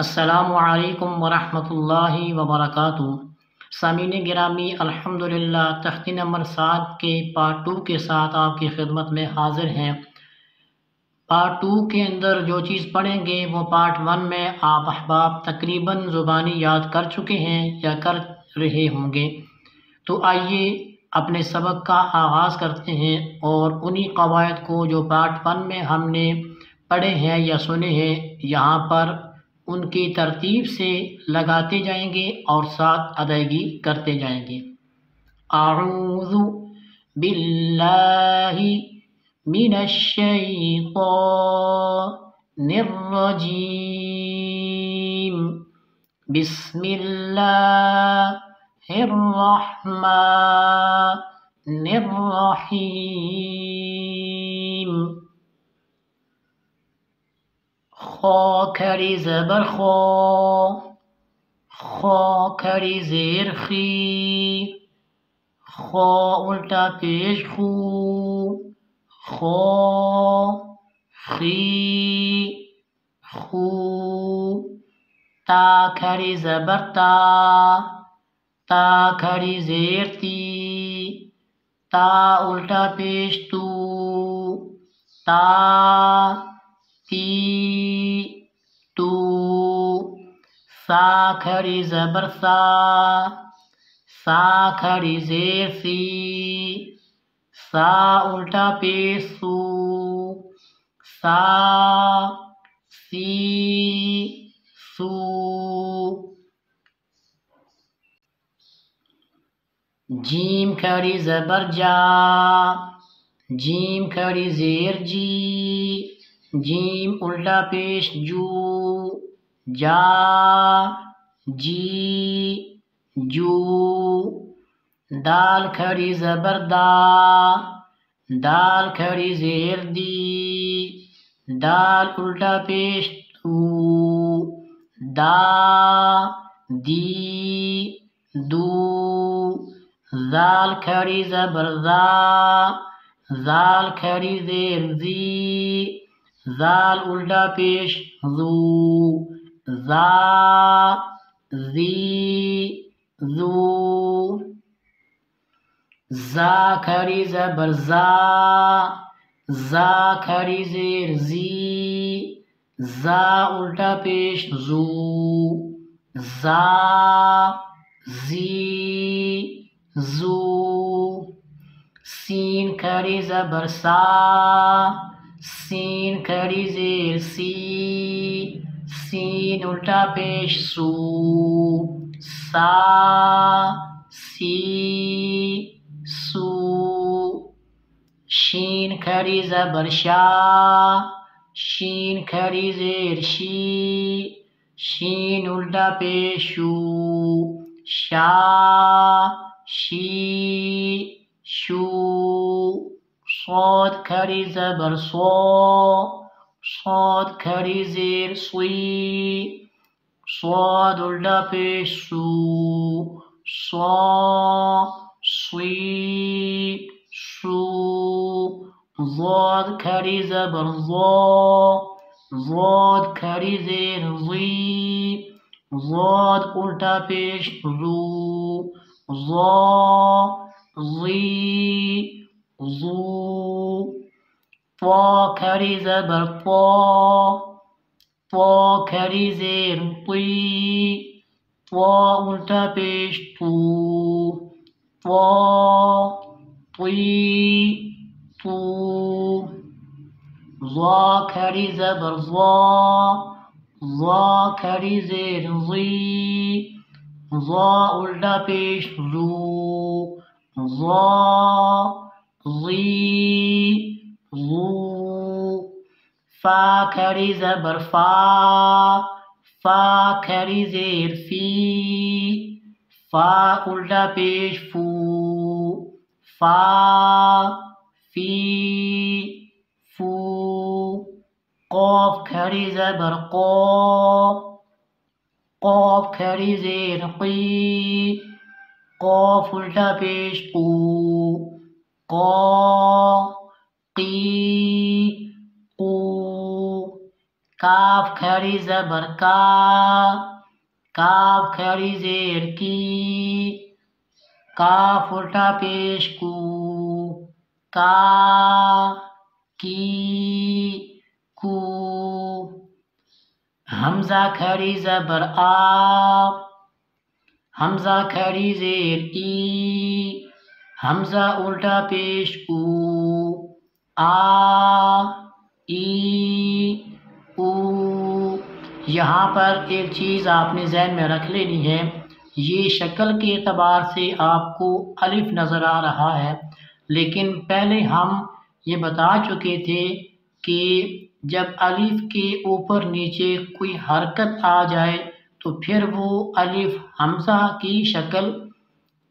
السلام علیکم ورحمۃ اللہ وبرکاتہ۔ سامعین گرامی، الحمدللہ تختی نمبر 7 کے پارٹ 2 کے ساتھ آپ کی خدمت میں حاضر ہیں۔ پارٹ 2 کے اندر جو چیز پڑھیں گے وہ پارٹ 1 میں آپ احباب تقریباً زبانی یاد کر چکے ہیں یا کر رہے ہوں گے۔ تو آئیے اپنے سبق کا آغاز کرتے ہیں اور انہی قواعد کو جو پارٹ 1 میں ہم نے پڑھے ہیں یا سنے ہیں یہاں پر ان کی ترتیب سے لگاتے جائیں گے اور ساتھ ادائیگی کرتے جائیں گے۔ اعوذ باللہ من الشیطان الرجیم، بسم اللہ الرحمن الرحیم۔ خا کھڑی زبر خو، خا کھڑی زیر خی، خو الٹا پیش خو، خو خی خو۔ تا کھڑی زبر تا، تا کھڑی زیر تی، تا الٹا پیش تو، تا تی تو۔ سا کھڑی زبر سا، سا کھڑی زیر سی، سا الٹا پیش سو، سا سی سو۔ جیم کھڑی زبر جا، جیم کھڑی زیر جی، جیم الٹا پیش جو، جا جی جو۔ دال کھڑی زبر دا، دال کھڑی زیر دی، دال الٹا پیش دو، دا دی دو۔ زال کھڑی زبر زا، زال کھڑی زیر زی، زال الٹا پیش زو، زا زی زو۔ زا کھڑی زبر زا، زا کھڑی زیر زی، زا الٹا پیش زو، زا زی زو۔ سین کھڑی زبر سا، سین کھڑی زیر سی، سین الٹا پیش سو، سا سی سو۔ شین کھڑی زبر شا، شین کھڑی زیر شی، شین الٹا پیش شو، شا شی شو۔ صاد کھڑی زبر سو، صاد کھڑی زیر سوئی، صاد الٹا پیش سو، سو سوئی سو۔ ضاد کھڑی زبر زو، ضاد کھڑی زیر زی، ضاد الٹا پیش زو، زو زی زو۔ طا کھڑی زبر طا، طا کھڑی زیر طی، طا الٹا پیش تو، طا طی تو۔ ظا کھڑی زبر ظا، ظا کھڑی زیر ظی، ظا الٹا پیش زو، ظا ظی ظو۔ فا کھڑی زبر فا، فا کھڑی زیر فی، فا الٹا پیش فو، فا فی فو۔ قاف کھڑی زبر قو، قاف کھڑی زیر قی، قاف الٹا پیش قو، قا قی قو۔ کاف کھڑی زبر کا، کاف کھڑی زیر کی، کاف الٹا پیش کو، کا کی کو، حمزہ کھڑی زبر آ، حمزہ کھڑی زیر ای، حمزہ الٹا پیش او، آ ای او۔ یہاں پر ایک چیز آپ نے ذہن میں رکھ لینی ہے، یہ شکل کے اعتبار سے آپ کو الف نظر آ رہا ہے، لیکن پہلے ہم یہ بتا چکے تھے کہ جب الف کے اوپر نیچے کوئی حرکت آ جائے تو پھر وہ الف حمزہ کی شکل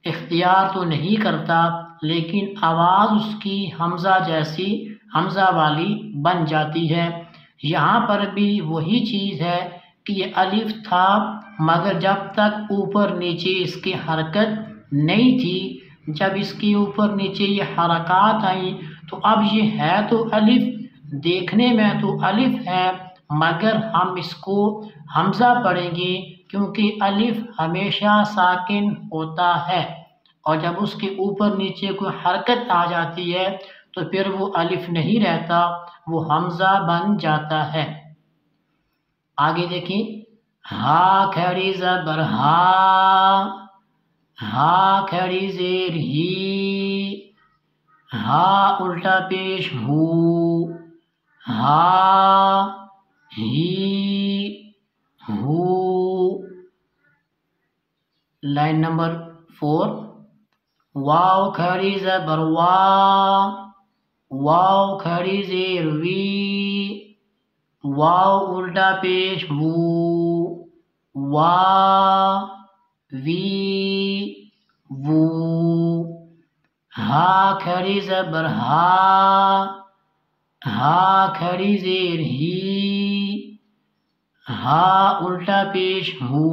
اختیار تو نہیں کرتا، لیکن آواز اس کی حمزہ جیسی، حمزہ والی بن جاتی ہے۔ یہاں پر بھی وہی چیز ہے کہ یہ الف تھا، مگر جب تک اوپر نیچے اس کی حرکت نہیں تھی، جب اس کے اوپر نیچے یہ حرکات آئیں تو اب یہ ہے تو الف، دیکھنے میں تو الف ہے، مگر ہم اس کو حمزہ پڑھیں گے کیونکہ الف ہمیشہ ساکن ہوتا ہے، اور جب اس کے اوپر نیچے کوئی حرکت آ جاتی ہے تو پھر وہ الف نہیں رہتا، وہ حمزہ بن جاتا ہے۔ آگے دیکھیں، ہا کھڑی زبر ہا، ہا کھڑی زیر ہی، ہا الٹا پیش ہو، ہا ہی ہو۔ لائن نمبر 4، واو کھڑی زبر وا، واو کھڑی زیر وی، واو الٹا پیش وو، وا وی وو۔ ہا کھڑی زبر ہا، ہا کھڑی زیر ہی، ہا الٹا پیش ہو،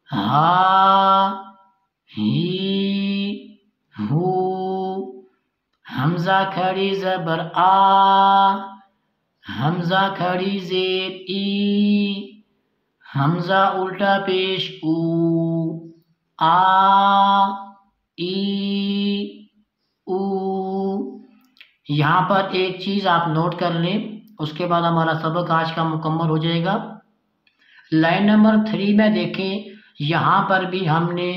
ہا ہی ہو۔ حمزہ کھڑی زبر آ، حمزہ کھڑی زیر ای، حمزہ الٹا پیش او، آ ای او۔ یہاں پر ایک چیز آپ نوٹ کر لیں، اس کے بعد ہمارا سبق آج کا مکمل ہو جائے گا۔ لائن نمبر 3 میں دیکھیں، یہاں پر بھی ہم نے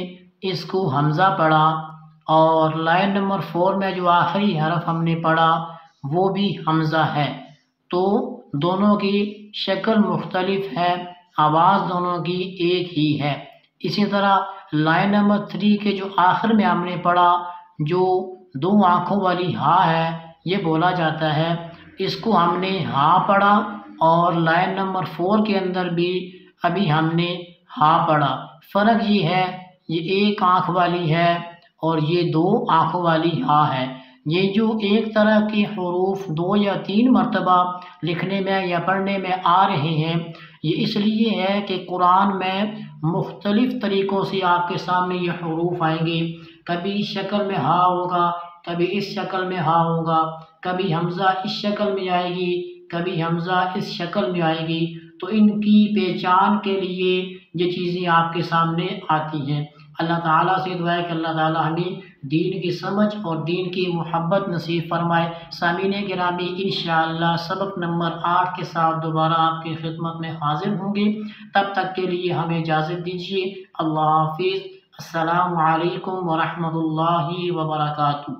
اس کو حمزہ پڑھا، اور لائن نمبر 4 میں جو آخری حرف ہم نے پڑھا وہ بھی حمزہ ہے، تو دونوں کی شکل مختلف ہے، آواز دونوں کی ایک ہی ہے۔ اسی طرح لائن نمبر 3 کے جو آخر میں ہم نے پڑھا، جو 2 آنکھوں والی ہا ہے، یہ بولا جاتا ہے، اس کو ہم نے ہا پڑھا، اور لائن نمبر 4 کے اندر بھی ابھی ہم نے ہا پڑھا۔ فرق یہ ہے، یہ 1 آنکھ والی ہے اور یہ 2 آنکھوں والی ہا ہے۔ یہ جو ایک طرح کے حروف 2 یا 3 مرتبہ لکھنے میں یا پڑھنے میں آ رہے ہیں، یہ اس لیے ہے کہ قرآن میں مختلف طریقوں سے آپ کے سامنے یہ حروف آئیں گے، کبھی اس شکل میں ہا ہوگا، کبھی اس شکل میں ہا ہوگا، کبھی حمزہ اس شکل میں آئے گی، کبھی حمزہ اس شکل میں آئے گی، تو ان کی پہچان کے لیے یہ چیزیں آپ کے سامنے آتی ہیں۔ اللہ تعالیٰ سے دعا ہے کہ اللہ تعالیٰ ہمیں دین کی سمجھ اور دین کی محبت نصیب فرمائے۔ سامعین گرامی، انشاءاللہ سبق نمبر 8 کے ساتھ دوبارہ آپ کی خدمت میں حاضر ہوں گے، تب تک کے لیے ہمیں اجازت دیجیے۔ اللہ حافظ۔ السلام علیکم ورحمۃ اللہ وبرکاتہ۔